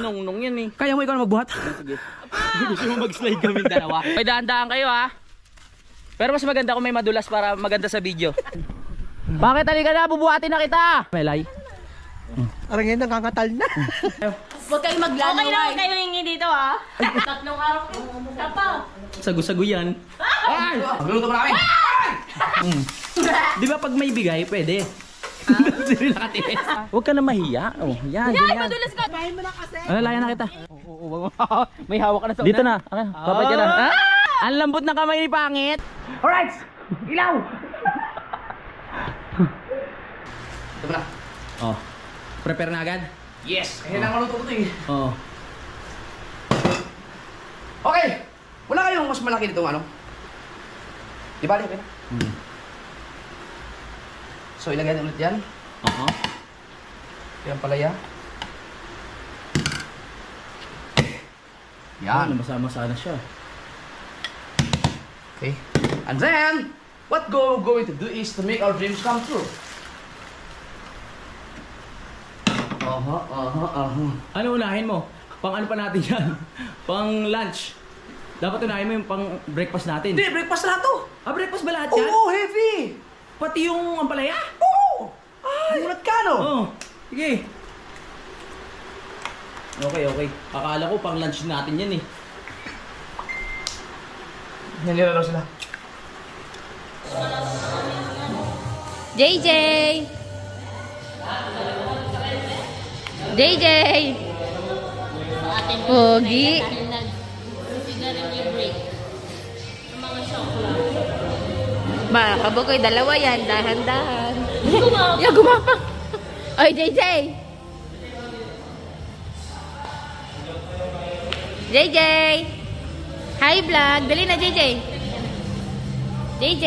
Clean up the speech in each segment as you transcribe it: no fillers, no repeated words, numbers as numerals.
Nung yan eh. Kaya mo ikaw na magbuhat? Sige. Gusto mo mag-slide kami dalawa. May dahan-dahan kayo ha. Pero mas maganda kung may madulas para maganda sa video. Bakit halika na? Bubuhatin na kita! Melay. Arang ngayon nakakatal na. Huwag kayong maglalaw. Okay lang kayo hingi dito ha. Tatlong araw pa. Sagu-sagu yan. Ay! Magluto mo namin! Di ba pag may bigay, pwede? Sino nakatiis? Huwag ka na mahiya. Oh, yan, Yan, ganyan. madulas ka. Bahin mo na kasi. Layan na kita. May hawak ka na sa una. Dito na. Okay, kapag ka na. Ang lambot ng kamay ni Pangit. Alright! Ilaw! Ito na. Oh. Prepare na agad? Yes! Kaya na maluto ko ito eh. Oo. Okay! Wala kayong mas malaki dito ano? Di ba? Okay na? So ilagay na ulit yan. Oo. Yan palaya. Yan. Masama-sama na siya. Okay. And then, what we're going to do is to make our dreams come true. Ano unahin mo? Pang ano pa natin yan? Pang lunch. Dapat unahin mo yung pang breakfast natin. Hindi, breakfast lahat to. Breakfast ba lahat yan? Oo, heavy. Pati yung ampalaya? Oo. Ay, mulat ka no? Oo. Sige. Okay. Akala ko pang lunch natin yan eh. Yan nila daw sila. JJ! JJ! Pogi! Ba, kabukoy, dalawa yan. Dahan-dahan. Yung gumapang! Oy, JJ! JJ! Hi, vlog! Dali na, JJ! JJ!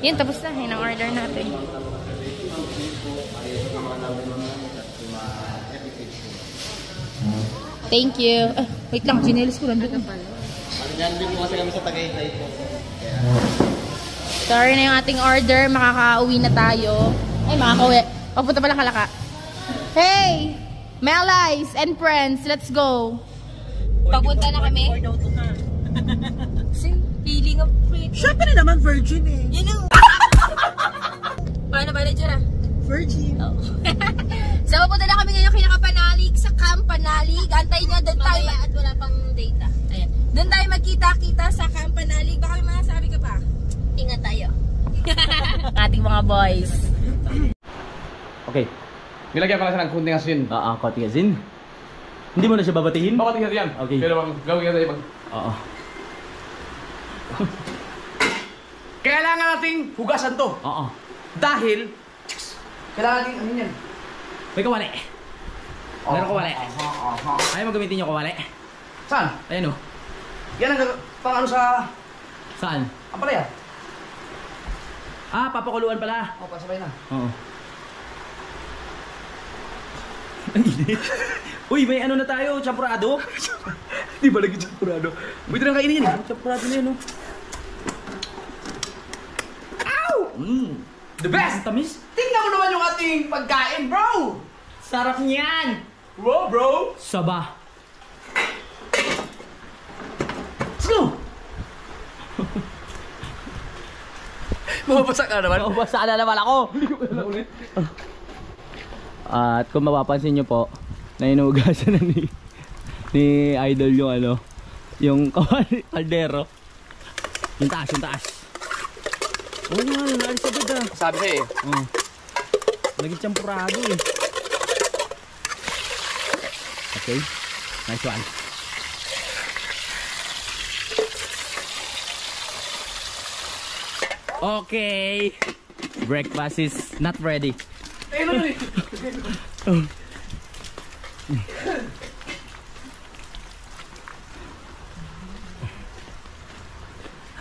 Yun, tapos na. Yun ang order natin. Thank you. Wait lang, chinelis ko. Nandun pa. Nandun po kasi kami sa Tagaytay po. Sorry na yung ating order. Makaka-uwi na tayo. Ay, makaka-uwi. Papunta pa lang Kalaka. Hey! Melies and friends, let's go. Papunta na kami. Feeling of freedom. Siyempre naman virgin eh. You know. Paano ba na dyan ah? Virgin. Oh. So, papunta na kami ngayon kinakapanalig sa Camp Panalig. Antayin nyo, doon tayo. At wala pang data. Ayan. Doon tayo magkita-kita sa Camp Panalig. Baka may masasabi ka pa? Ingat tayo. Ating mga boys. Okay. Nilagyan ko lang siya ng kunting asin. Konting asin. Hindi mo na siya babatihin? Babating natin yan. Okay. Pero gawin natin pag... Oo. Kailangan nating hugasan to. Oo. Dahil, kailangan nating ano yan. May kawali. Meron kawali. Ayaw mo gamitin yung kawali. Saan? Ayan o. Yan ang pang ano sa... Saan? Ang palaya. Papakuluan pala. O, pasabay na. Oo. Ang init. Uy, may ano na tayo, champurado. Di ba lagi champurado? Pwede nang kainin yan eh. Champurado na yun, no? Ow! The best! Ang tamis. Tingnan mo naman yung ating pagkain, bro! Sarap niyan! Wow, bro! Saba. Let's go! Mababasa ka naman. Mababasa na naman ako. Ulit. At kung mapapansin nyo po, na inuugasan na ni Idol yung ano, yung kaldero. Yung taas. Oo nga, naalis agad ah. Sabi sa'yo eh. Oo. Naging champurado eh. Okay, nice one. Okay, breakfast is not ready.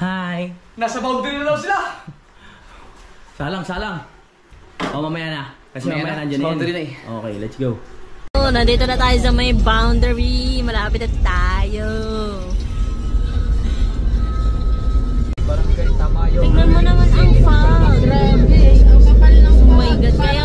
Hi. Nasa boundary na daw sila. Salang. Mamaya na. Kasi Mamaya mamaya na. nandiyan Sa boundary na eh. Okay, let's go. Nandito na tayo sa may boundary. Malapit na tayo. Tingnan mo naman ang fog. Grabe. Ang kapal ng fog. Oh my God. Kaya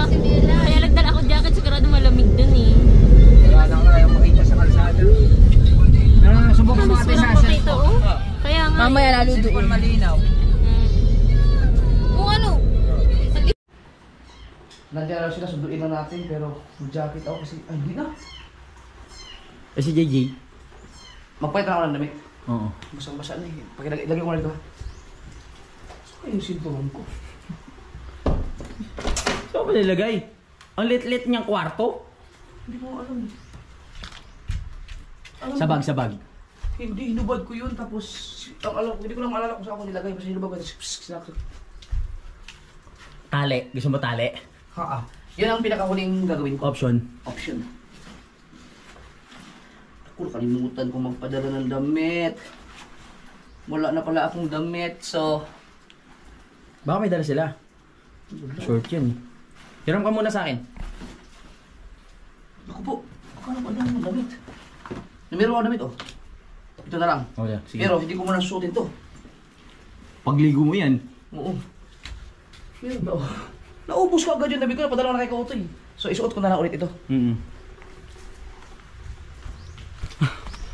Nandiyan lang sila, sunduin lang natin, pero mag-jacket ako kasi, ay hindi na. Eh si JJ? Magpalit na ako ng damit. Oo. Basang-basa na eh. Ilagay ko na dito ha. Saan kayo yung sinturon ko? Saan ko nilagay? Ang lit-lit niyang kwarto? Hindi ko alam eh. Alam Sa mo? bag, sa bag. Hindi, hinubad ko yun. Tapos, hindi ko lang maalala kung saan ko nilagay. Basta hinubad ko. Sinakit. Tali. Gusto mo tali? Ha. Yan ang pinakahuling gagawin ko. Option. Option. Ako, kalimutan ko magpadala ng damit. Wala na pala akong damit, so... Baka may dala sila. Short yun. Hiram ka muna sa akin. Ako po, akala ko lang ng damit. Meron ako damit, oh. Ito na lang. Oh, yeah. Sige. Pero hindi ko muna susutin to. Pagligo mo yan. Oo. Meron ba, oh. Naubos ko agad yung damit ko, napadala ko na kay Kautoy. So, isuot ko na lang ulit ito.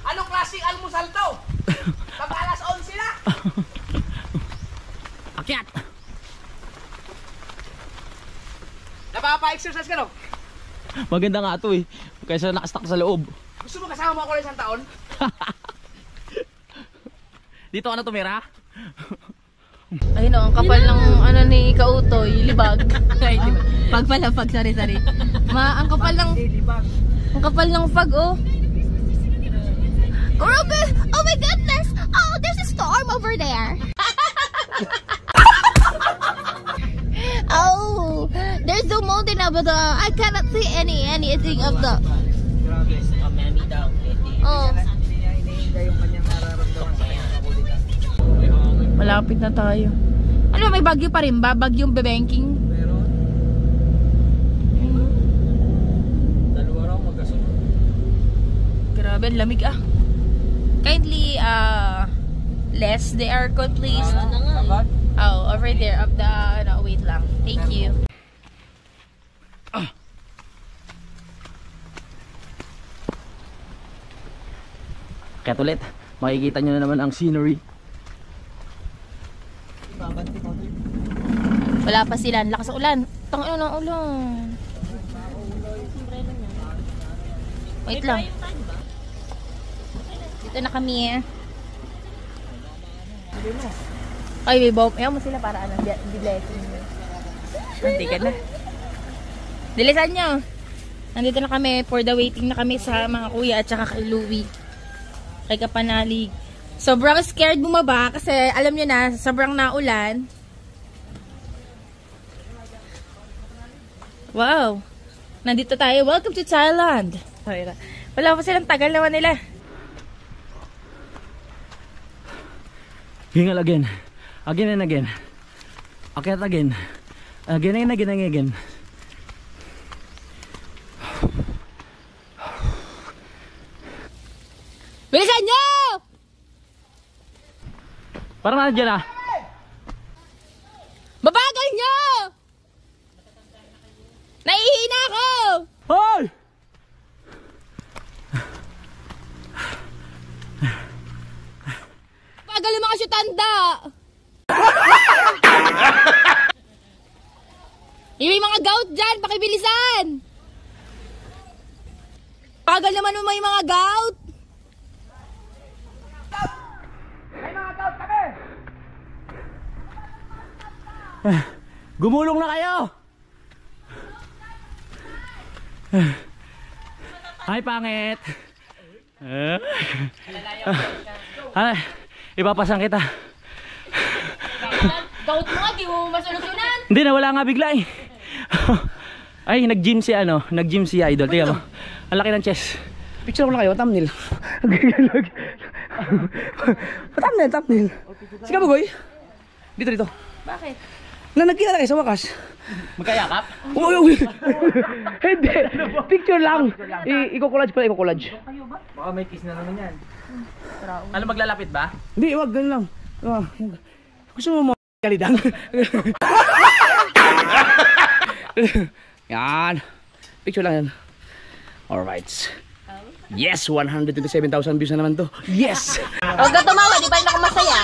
Anong klaseng almusal to? Pag-alas 11 na! Akyat! Napapa-exercise ka, no? Maganda nga ito eh. Kaysa nakastock sa loob. Gusto mo kasama mo ako isang taon? Dito ka na tumira? Ayun o, ang kapal ng ano ni Kautoy, libag. Ay, di ba? Pag pala, pag, sorry. Ang kapal ng... Ang kapal ng pag, oh. Grabe! Oh my goodness! Oh, there's a storm over there. Oh, there's a mountain over there. I cannot see anything of the... Oh. Malapit na tayo. Ano, may bagyo pa rin ba? Bagyong bebenking? Meron. Dalawa raw magkasunod. Grabe, ang lamig ah. Kindly, less the aircon please. Oh, over there, of the, no, wait lang. Thank you. Kaya ulit, makikita nyo na naman ang scenery. Wala pa sila, lakas ng ulan. Tangino ng ulan. Wait lang. Dito na kami eh. Ay, may bomb. Ayaw mo sila para ano, di-blessing. Nanti ka na. Dilisan nyo. Nandito na kami for the waiting na kami sa mga kuya at saka kay Louie. Kay Kapanalig. Sobrang scared bumaba kasi alam nyo na, sobrang naulan. Wow. Nandito tayo. Welcome to Thailand. Wala pa silang tagal naman nila. Hingal again. Again and again. Akyat again. Again and again and again. Bilisan nyo! Parang nandiyan ah. Babagal nyo! Naihina ako! Hoy! Bagal yung mga syutanda! Yung mga gout dyan, pakibilisan! Bagal naman may mga gout! Gumulong na kayo! Ay, pangit! Ay, ipapasang kita. Gout mo, di mo masolusyonan! Hindi, nawala nga bigla eh. Ay, nag-gym si ano, nag-gym si Idol. Tingnan mo. Ang laki ng chest. Picture ko lang kayo, thumbnail. Thumbnail. Sige mo, Goy. Dito. Bakit? Na nagkita na kayo sa wakas. Magkayakap? Uy. Hindi. Picture lang. Iko-collage pala, iko-collage. Baka may kiss na naman yan. Ano, maglalapit ba? Hindi, wag, ganun lang. Gusto mo mga kalidang? Yan. Picture lang yan. Alright. Yes, 127,000 views na naman to. Yes! Huwag ka tumawa, di ba yung nakamasaya?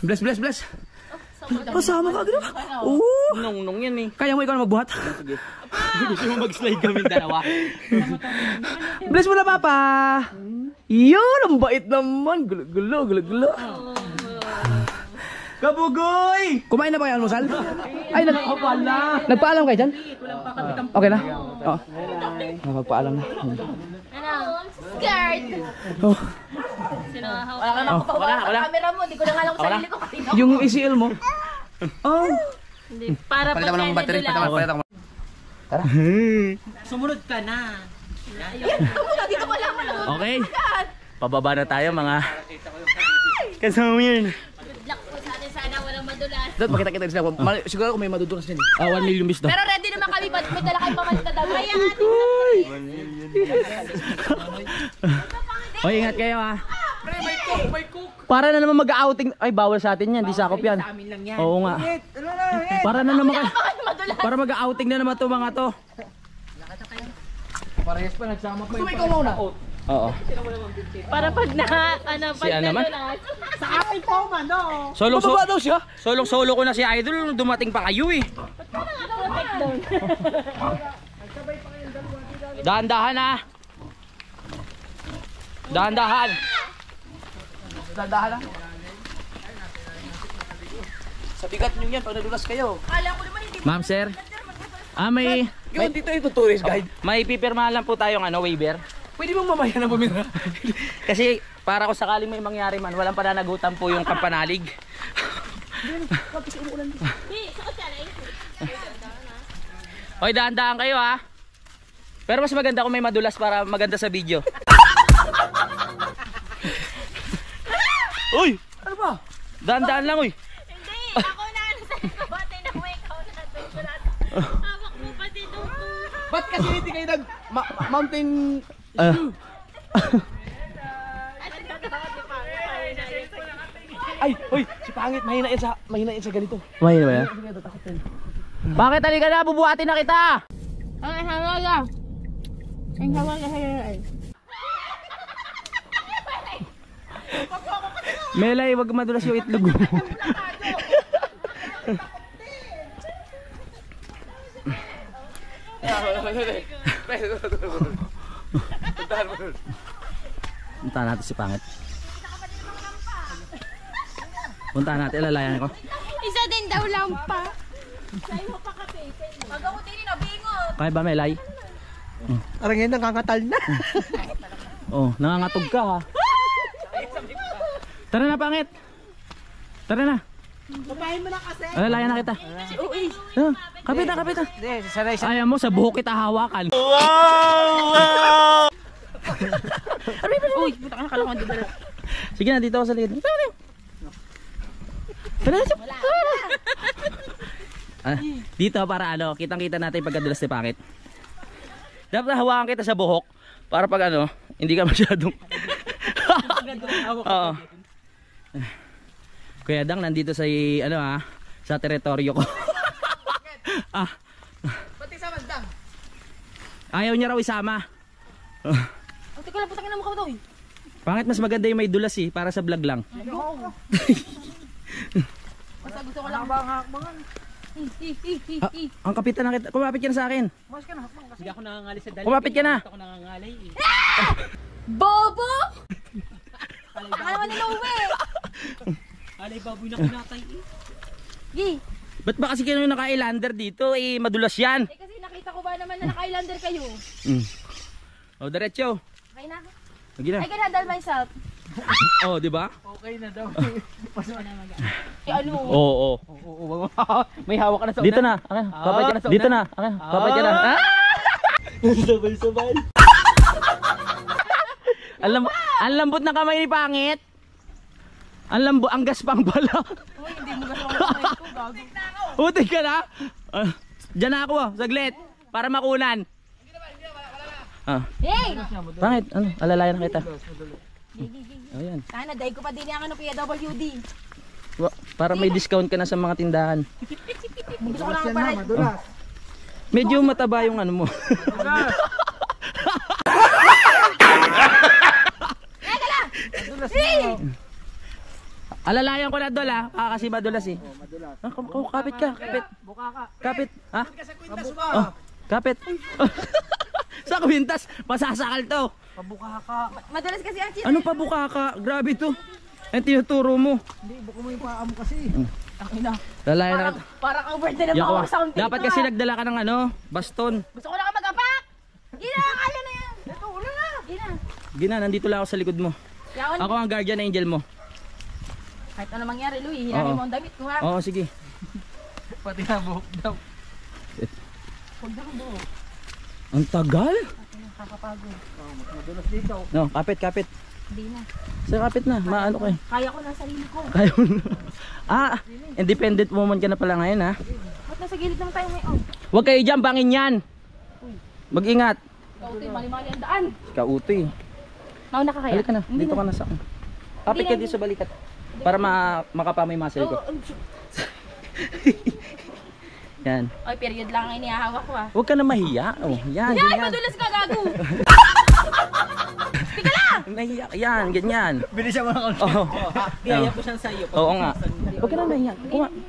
Bless. Kasama ka, gano'n? Oo. Nung yan eh. Kaya mo ikaw na magbuhat? Sige. Gusto mo mag-slide kami dalawa. Bless mo na, Papa. Yun, ang bait naman. Gulo. Kabugoy! Kumain na ba kayo almusal? Ay, nagpaalam kayo dyan? Okay na? Oo. Magpaalam na. Ano? Scared! Oh. Wala ka naman kapahawa sa camera mo. Hindi ko na nga lang sarili ko kanina. Yung ACL mo? Oh. Para po Palitan mo ng battery. Palitan mo. Tara. Sumunod ka na. Dito ko lang wala. Okay. Pababa na tayo mga kasama yun. Good luck po sa atin. Sana walang madulas. Dad, makita-kita sila. Siguro kung may madudulas din. 1 million bis daw. Pero ready naman kami. May dala kayong pamalit na daw. Kaya atin. Hoy, ingat kayo ha. May cook. Para na naman mag-outing. Ay, bawal sa atin yan. Di sakop yan. Sa amin lang yan. Oo nga. Para na naman para mag-outing na naman to mga to. Parehas pa nagsama pa. Gusto mo ikaw mauna? Oo. Para pag Si Ann naman? Sa akin po man, no? Bababa daw siya. Solong-solo ko na si Idol nung dumating pa kayo eh. Dahan-dahan ha. Dahan-dahan. Dahan lang. Sa bigat nyo yan pag nadulas kayo. Ma'am sir. May Yun, dito yung tourist guide. may pipirmahan lang po tayong waiver. Pwede mong mamaya na bumira. Kasi para kung sakaling may mangyari man, walang pananagutan po yung Kampanalig. Hoy, dahan-dahan kayo ha. Pero mas maganda kung may madulas para maganda sa video. Uy! Ano ba? Dahan-dahan lang uy. Hindi, ako na sa kabate na may ikaw na doon. Hawak mo pa dito. Ba't kasi hindi kayo nag mountain? Ay, hoy, si Pangit mahina yan sa ganito. Mahina ba yan? Bakit halika na? Bubuhatin na kita! Ay, hawaga. Ay, hawaga. Melay, wag madulas yung itlog mo. Puntahan natin si Pangit. Puntahan natin, ilalayan ko. Isa din daw lang pa. Sa'yo pa kape. Pag ako din bingot. Kaya ba Melay? Parang yan, nangangatal na. Oh, nangangatog ka ha. Tara na Pangit. Tara na. Babahin mo na kasi. Alalayan na kita. Kapit na. Sanay sa... Ayaw mo, sa buhok kita hawakan. Uy, buta ka na kalakan dito. Sige na, dito ako sa likod. Tara na. Dito para kitang-kita natin pagkadulas ni Pangit. Dapat hawakan kita sa buhok para pag hindi ka masyadong Oo. Kuya Dang nandito sa sa teritoryo ko. Pati sa Dang. Ayaw niya raw isama. Teka lang, putangin na mo ka daw. Pangit, mas maganda yung may dulas para sa vlog lang. Basta gusto ko lang bang hakbangan. Ang kapitan na kita. Kumapit ka na sa akin. Hindi ako nangangali sa dali. Kumapit ka na. Ako nangangalay eh. Bobo! Taka naman nila uwi. Alay baboy na kinatay eh. Gi. Ba't ba kasi kayo naka-islander dito? Madulas yan. Kasi nakita ko ba naman na naka-islander kayo. O, diretso. Okay na. Lagi na. I can handle myself. Oh, di ba? Okay na daw. Oo. May hawak ka na sa Dito na. Papay ka na. Dito na. Papay ka na. Sabay-sabay. Ang lambot ng kamay ni Pangit. Ang gaspang pala. Uy, hindi mo gaspang kamay ko, gago. Utik ka na. Diyan na ako, saglit. Para makunan. Hey! Pangit, alalayan na kita. Ayan. Sana, dahil ko pa din yung PWD. Para may discount ka na sa mga tindahan. Gusto ko lang para. Medyo mataba yung mo. Alalayan ko na dol ha. Kasi madulas eh. Madulas. Kapit ka. Kapit. Buka ka. Kapit. Ha? Pabuka. Oh, kapit. Sa kwintas. Masasakal to. Pabuka ka. Madalas kasi ang Ano pa buka ka? Grabe to. Ang tinuturo mo. Hindi, buka mo yung paa mo kasi. Ang ina. Lalayan na. Parang over-the na Yawa. power sound. Dapat kasi nagdala ka ng ano, baston. Gusto ko na ka mag-apak! Gina, kaya na yan! Ito, una na! Gina! Gina, nandito lang ako sa likod mo. Yaon. Ako ang guardian angel mo. Kahit ano mangyari, Louie, hinahin Oo. mo ang damit ko ha. Oo, sige. Pati na buhok daw. Huwag na kang buo. Ang tagal. Nakakapagod. Madulas dito. No, kapit. Hindi na. Sa kapit na, maano ko eh. Kaya ko na sarili ko. Kaya mo na. Independent woman ka na pala ngayon ha. Ba't nasa gilid naman tayo ngayon? Huwag kayo dyan, bangin yan. Mag-ingat. Kautoy, mali-mali ang daan. Kautoy. Mauna ka kaya? Halika na, dito ka na sa akin. Kapit ka dito sa balikat. Para makapamay muscle ko. Yan. Ay, period lang ang inihahawak ko ah. Huwag ka na mahiya. Oh, yan, Yan, ganyan. madulas ka, gago! Nahiya, yan, ganyan. Bilis siya mga Oo. Biyaya ko siya sa iyo. Oo nga. Huwag ka na mahiya.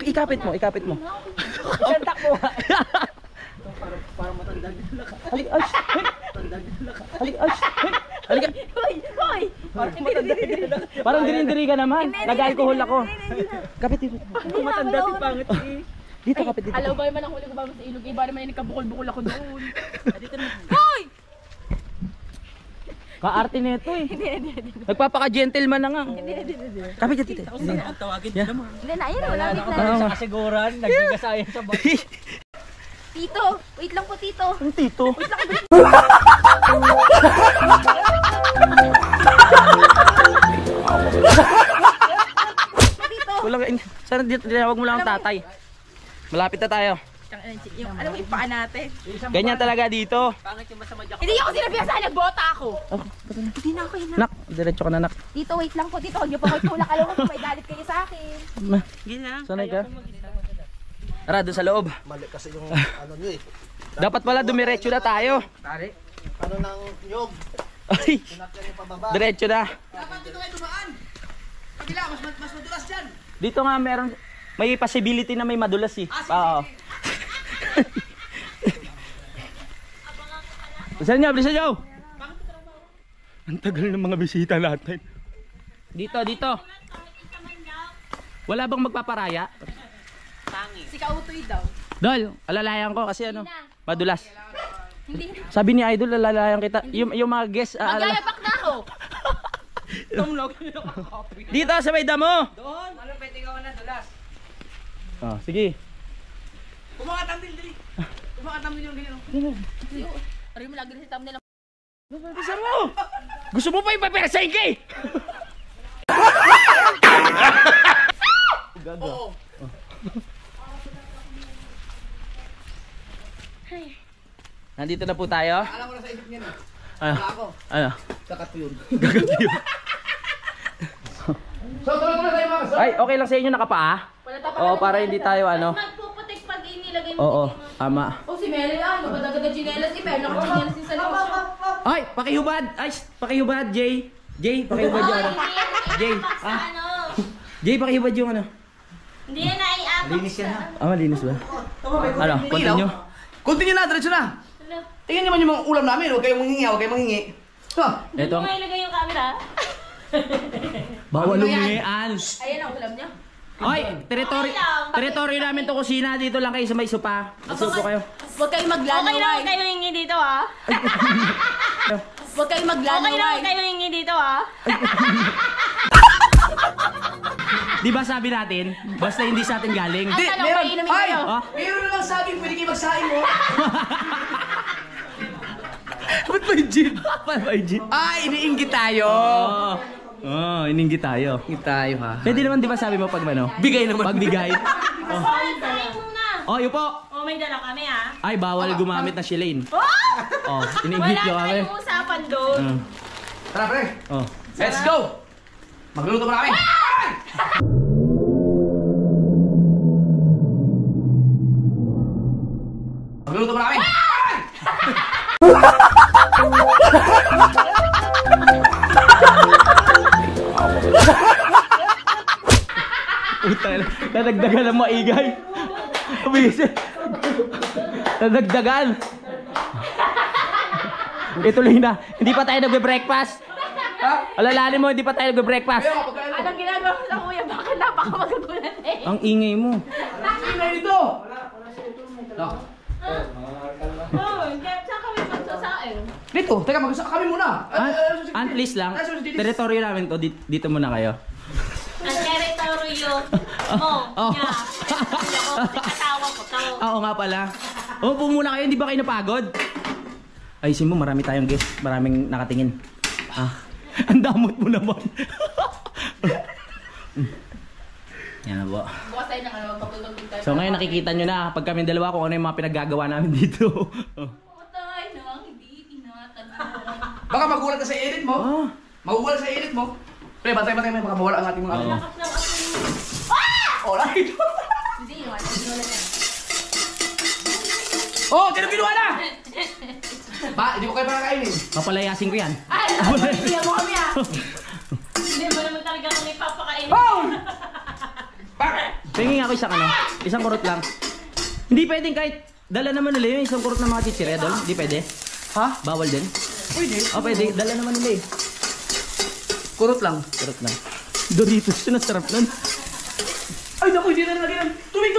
Ikapit mo. Isang takbo. Parang matandang dala ka. Halik, ash. Halik, ash. Halika. Hoy! Parang dirindiri ka naman. Nag-alcohol ako. Kapit dito. Kung matanda si pangit eh. Dito, kapit dito. Alaw ba naman ang huli ko ba sa ilog? Iba naman yung nagkabukol-bukol ako doon. Dito na. Hoy! Kaarte nito eh. Nagpapaka-gentleman na nga. Kapit dito. Ang tawagin Yeah. naman. Hindi na, ayun, wala Wala na. na sa kasiguran. Nagbigasayan sa bag. Tito, wait lang po, Tito. Ang tito. Wala ka. Sana dito, tinawag mo lang ang tatay. Malapit na tayo. Yung, alam mo yung paa natin. Ganyan talaga dito. Pangit yung masama dyan. Hindi ako sinabihan sa nagbota ako. Oh, Hindi na ako yun. nak, diretso ka na nak. Tito, wait lang po, Tito. Huwag niyo pa kayo tulak. Alam mo kung may galit kayo sa akin. Gina. Sanay ka? Tara, doon sa loob. Mali kasi yung ano nyo eh. Dapat pala dumiretso na tayo. Tari. Ano ng nyog. Ay, Sinakyan yung pababa. diretso na. Dapat dito kayo dumaan. Pagila, mas madulas dyan. Dito nga meron, may possibility na may madulas eh. Oo. Bilisan nyo! Ang tagal ng mga bisita natin. Dito. Wala bang magpaparaya? Si Kautoy daw. Dol, alalayan ko kasi ano, madulas. Hindi. Sabi ni Idol, alalayan kita. Yung mga guests, Magyayabak na ako. Tumlog. dito sa may damo. Doon. Ano pwede ka na dulas? Oh, sige. Kumakat ang dili. Kumakat ang yung ganyan. Aray mo lagi na si Tam nila. Bisa mo! Gusto mo pa ipapersahin ka eh! Gago. Nandito na po tayo. Alam mo na sa isip niya na. Ano? Wala ako. Ano? Kakat yun. Gagatiyo. So, tuloy tayo mga kasama. Ay, okay lang sa inyo nakapaa? Wala tayo Oo, para hindi tayo ano. Magpuputik pag inilagay mo. Oo, tama. Oh, si Mary ano ba dagat ng chinelas? Meron ako chinelas din sa negosyo. Ay, pakihubad! Ay, pakihubad, Jay. Jay, pakihubad yung ano. Jay, ah? Jay, pakihubad yung ano. Hindi na naiapak. Linis yan ha. Ah, malinis ba? Ano, continue? Continue na, diretso na. Tingnan naman yung mga ulam namin. Huwag kayong manghingi, huwag kayong manghingi. Ito, Kung ilagay yung camera. bawal lumian. Ayan ang ulam niya. Ay, teritoryo namin to kusina. Dito lang kayo sa may sopa. Magsupo kayo. Huwag kayong maglanaway. Okay lang kayo hingi dito ah. Huwag kayong maglanaway. Okay lang kayo hingi dito ah. Di ba sabi natin, basta hindi sa atin galing. Ang tanong, may inumin Ay! kayo. Ah? Meron namang sabing pwede kayo magsaing mo. Ba't may gin? Ba't may gin? Ay, iniinggit tayo. Oh, ininggit tayo. Inggit tayo ha. Pwede naman di ba sabi mo pag ano? Bigay naman. Pag bigay. Kain muna. Oh, yun po. Oh, may dala kami ah. Ay, bawal gumamit ng Shilane. Oh! Oh, ininggit Wala nyo kami. tayong usapan doon. Tara, pre. Oh. Let's go! Magluluto pa kami. Magluluto pa kami. Nadagdagan ang maigay. Bisit. Nadagdagan. Ituloy na. Hindi pa tayo nagbe-breakfast. Alalahanin mo, hindi pa tayo nagbe-breakfast. Anong ginagawa ko sa kuya? Bakit napakamagugulan eh? Ang ingay mo. Ingay dito! Oh, saan kami magsasain? Dito, teka, kami muna. Please lang. Teritoryo namin to. Dito muna kayo. Ang teritoryo mo. Oh. Niya. Katawa ko to. Oo nga pala. Upo muna kayo, hindi ba kayo napagod? Ayusin mo, marami tayong guest. Maraming nakatingin. Ang damot mo naman. Yan na po. Bukas tayo ng magpaputog dito. So ngayon nakikita nyo na pag kami dalawa kung ano yung mga pinaggagawa namin dito. Matay na, hindi tinatagpo. Baka magulat ka sa edit mo. Magugulat sa edit mo. Pre, bantay may baka mawala ang ating mga ano. Alright. Hindi, wala yan. Oh, sino kinuha na? Ba, hindi ko kayo pakakainin. Papalayasin ko yan. Ay, hindi mo kami Hindi mo naman talaga kami papakainin. Oh! Bakit? Tingin ako isang kurot lang. Hindi pwedeng kahit dala naman nila yung isang kurot ng mga chichirya doon. Hindi pwede. Ha? Bawal din. Pwede. Pwede. Dala naman nila eh. Kurot lang. Kurot lang. Doritos yun, ang sarap nun. Ay, naku, hindi na nalagyan. Tubig!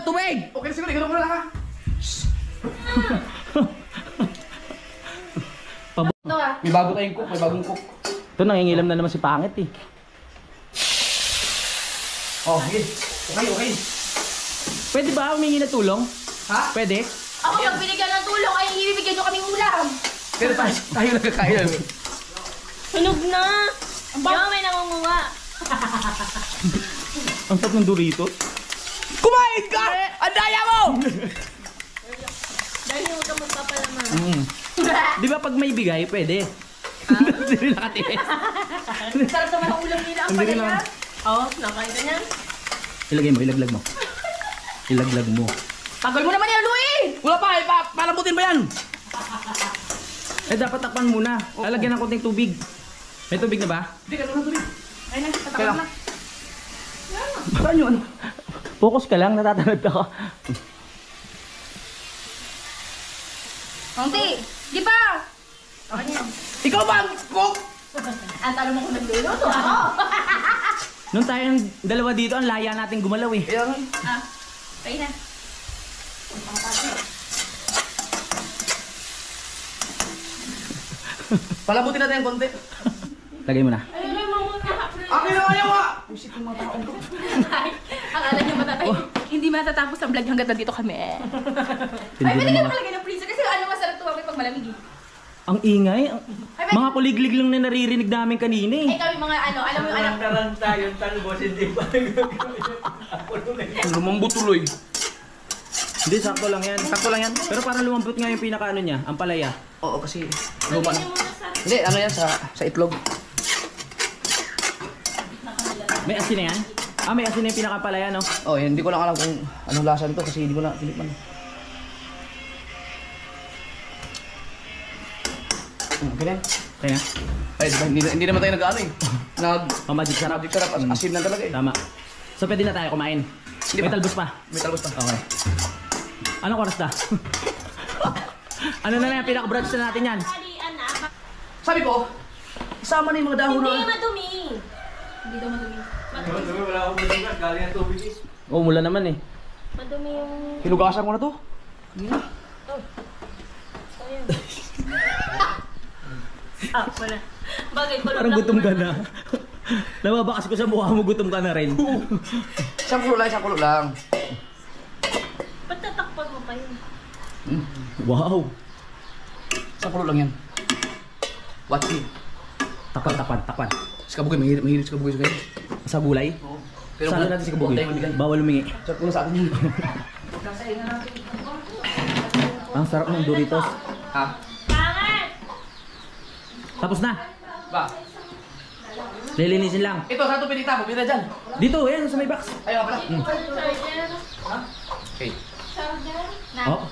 Tubig! Okay, siguro, ganun ko na lang ha. Ito May bago tayong cook, may bagong cook. Ito, nangingilam na naman si Pangit eh. Oh, okay. Okay. Pwede ba humingi na tulong? Ha? Pwede? Ako pag binigyan ng tulong ay ibibigyan nyo kaming ulam. Pero tayo nagkakain. Sunog na! Yung may nangunguha. Ang sarap ng Doritos. Kumain ka! Ang daya mo! Dahil huwag ka magpapalaman. Di ba pag may bigay, pwede? Hindi rin nakatiis. Sarap naman ang ulam nila. Ang Hindi rin palaya. Oo, nakain ka niyan. Ilaglag mo. Ilaglag mo. Tagal mo naman yan, Louie! Wala pa, palambutin ba yan? Dapat takpan muna. Lalagyan ng konting tubig. May tubig na ba? Hindi, ganun na tubig. Ayun na, tatakot na. Saan yung ano? Focus ka lang, natatanod ako. Konti, di ba? Ikaw ba ang cook? Ang talo mo kung nagluluto ako. Nung tayong dalawa dito, ang laya natin gumalaw eh. Kaya nga. Ayun na. Palambutin natin yung konti. Lagay mo na. Akin na ayaw ah! Pusip yung mga taong ko. Ang alam niyo matatay. Hindi matatapos ang vlog hanggang nandito kami. Ay, Hindi pwede ka naman. nakalagay ng freezer kasi ano masarap tumamay pag malamig eh. Ang ingay. Ay, Mga kuliglig lang na naririnig namin kanina eh. Ay kami mga ano, alam mo yung anak. Lumambot tuloy. Hindi, sakto lang yan. Sakto lang yan. Pero parang lumambot nga yung pinakaano niya, ang palaya. Oo, kasi luma na. Hindi, ano yan, sa itlog. May asin na yan? May asin na yung pinakapalaya, no? Oh, hindi ko lang alam kung anong lasa nito kasi hindi ko na tinikman. Okay na. Okay na? Ay, diba, hindi naman tayo nag-ano eh. Pamadig sarap. Magic sarap, asin na talaga eh. Tama. So pwede na tayo kumain. Hindi May pa. talbos pa. May talbos pa. Okay. Anong oras na? Ano na yung pinaka-brunch na natin yan? Kalian na. Sabi ko, isama na yung mga dahon Hindi na. madumi. Hindi daw madumi. Oo, mula naman eh. Madumi yung... Hinugasan ko na to. Wala. Bagay ko lang. Parang gutom ka na. Nababakas ko sa mukha mo, gutom ka na rin. Isang kulo lang. Ba't tatakpan mo pa yun? Wow. Isang kulo lang yan. Watch me. Takpan. Si Kabugay, mahilig si Kabugay sa ganyan. Sa gulay? Pero Salo natin si Kabugi. huwag tayong mabigay. Bawal lumingi. Isang kulo sa akin yun. Ang sarap ng Doritos. Ha? Pangat! Tapos na. Ba? Lilinisin lang. Ito, saan ito pinita mo? Pinita dyan. Dito, yan, sa may box. Ayaw pala. Charger. Okay. Charger. Oh.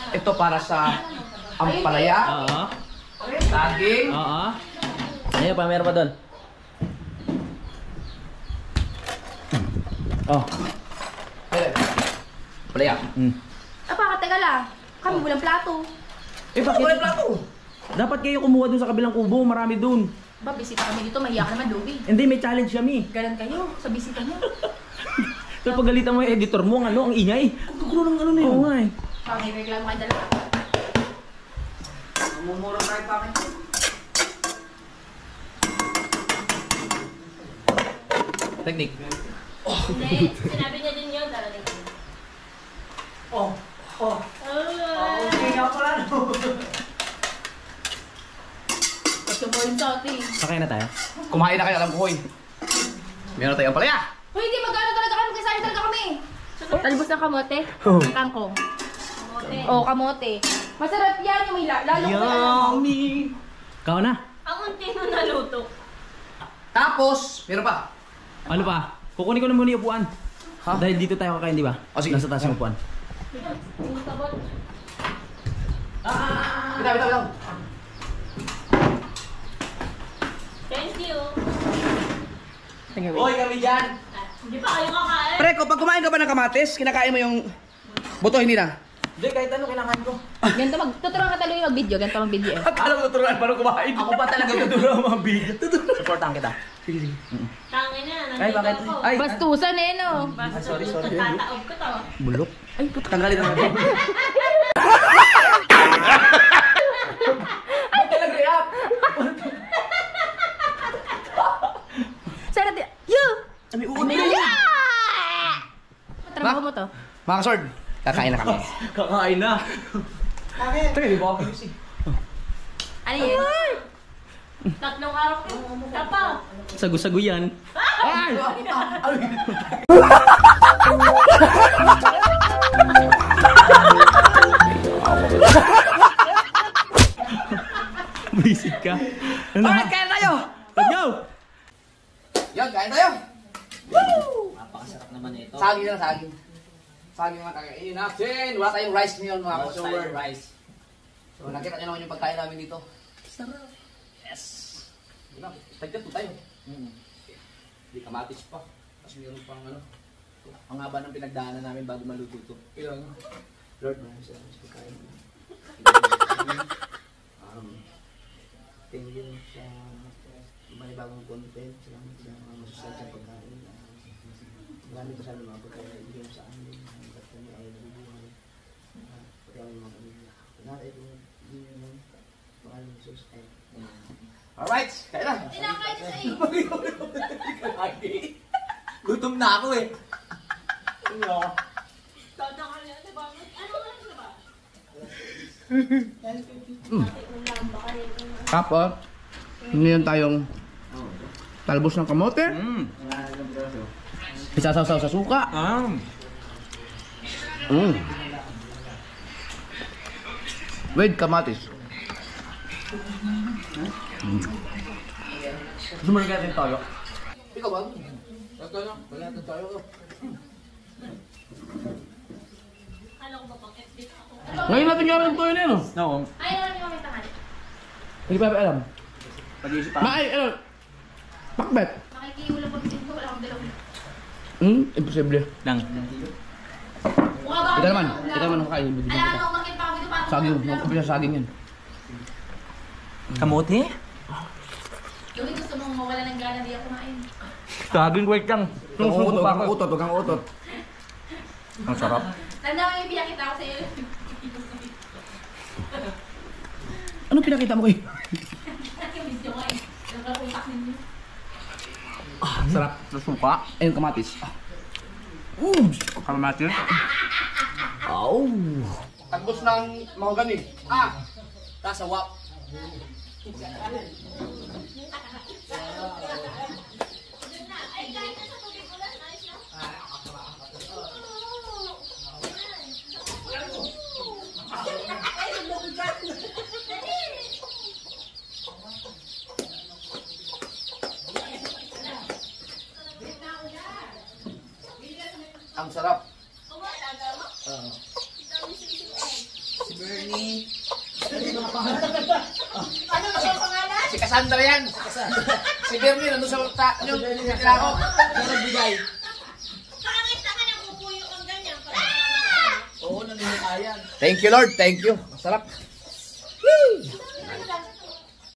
Ito para sa ampalaya, Oo. saging, Oo. Ayun pa, meron pa doon. Oh. Palaya. Bakit teka lang? Kami walang plato. Eh bakit? Wala plato. Dapat kayo kumuha dun sa kabilang kubo, marami dun. Ba, bisita kami dito, mahiya ka naman, Dobi. Hindi, may challenge kami. Galan kayo sa bisita niyo. Pero pagalitan mo yung editor mo, ang ingay. Kukulo ng ano na yun. Oo nga eh. Reklamo kayo dalawa. Mumurang tayo pa akin. Teknik. Hindi, sinabi niya din yun, darating. Okay nga pala no. Gusto mo yung sauti. Sakay na tayo. Kumain na kayo, alam ko hoy. Meron tayong palaya. Hoy, hindi magkano talaga kami, magkasali talaga kami. Talbos ng kamote? Oh. Ng kangkong? Kamote. Oo, kamote. Masarap yan, yung may lalo ko na. Ikaw na. Ang unti na naluto. Tapos, meron pa. Ano pa? Kukunin ko na muna yung upuan. Ha? Dahil dito tayo kakain, di ba? O, sige. Nasa taas yung upuan. Hindi sabot. Bitaw. Thank you. Hoy, kami dyan. Hindi pa kayo kakain. Pre, kapag kumain ka ba ng kamatis, kinakain mo yung buto, hindi na. Hindi, kahit ano kinakain ko. Ganito tuturuan ka talaga mag-video, ganito mag-video eh. Akala mo tuturuan paano kumain. Ako pa talaga tuturo ang mga video. Supportahan kita. Sige. Tangin na, Ay, nandito bakit? ako. Ay, Bastusan eh, no? Sorry. Tataob ko to. bulok. Ay, puta, tanggalin na. Sana di... Yo! Sabi, uod. Trabaho mo to? Mga sword, kakain na kami. Kakain na. Teka, di ba ako kasi? Ano yun? Tatlong araw ko. Tapa. Sagu-sagu yan. Ay! Visit ka. Alright, kain tayo! Let's go! Yan, kain tayo! Napakasarap naman ito. Saging na saging. Saging mga kakainin natin. Wala tayong rice ngayon mga follower. Rice. So, nakita nyo naman yung pagkain namin dito. Sarap. Yes. Wala, tagkat po tayo. Hindi kamatis pa. Kasi meron pang ano. Ang haba ng pinagdaanan namin bago maluto ito. Ilang. Lord, maraming salamat sa pagkain. Thank you sa may bagong content. Salamat sa mga masustansang pagkain. Marami pa sana mga pagkain na ibigay sa amin. Hanggat kami ay nabubuhay. Pati ang mga pamilya. Nanay ko, hindi nyo lang. Pangalan ng Jesus. Alright, kaya na. Tinakay niyo sa iyo. Gutom na ako eh. Tataka niya, diba? Ano oras na ba? Tapos, ngayon tayong talbos ng kamote. Isasaw-saw sa suka. With kamatis. Gusto mo rin natin tayo? Ikaw ba? Ito lang. Wala natin tayo. Ano ko ba pang FB ako? Ngayon natin gawin ito yun eh, no? Oo. Ay, alam niyo kami tanghali. Hindi pa alam. Pag-iisip pa. Maay, ano? Pakbet. Makikiulang pag-isip ko, wala akong dalaw. Imposible. Lang. Mukha ba Ito naman makain. Alam mo, bakit pa ako dito para Saging. Magkapit sa saging yan. Kamote? Yung gusto mong mawala ng gana, di ako kumain. Saging, wait lang. Huwag kang utot, huwag kang utot. Ang sarap. Tanda mo yung pinakita ko sa'yo. Anong pinakita mo kayo? Yung video ko eh. Yung karutak ninyo. Sarap. Sa suka. Ayun, kamatis. Kamatis. Tagbos ng mahogani. Kasawap. Ang sarap. Si Bernie. Ano ba yung pangalan? Si Cassandra yan. Si Bernie nandun sa yung tinako. Nagbigay. Pangalan bayan. Thank you, Lord. Thank you. Masarap. Woo!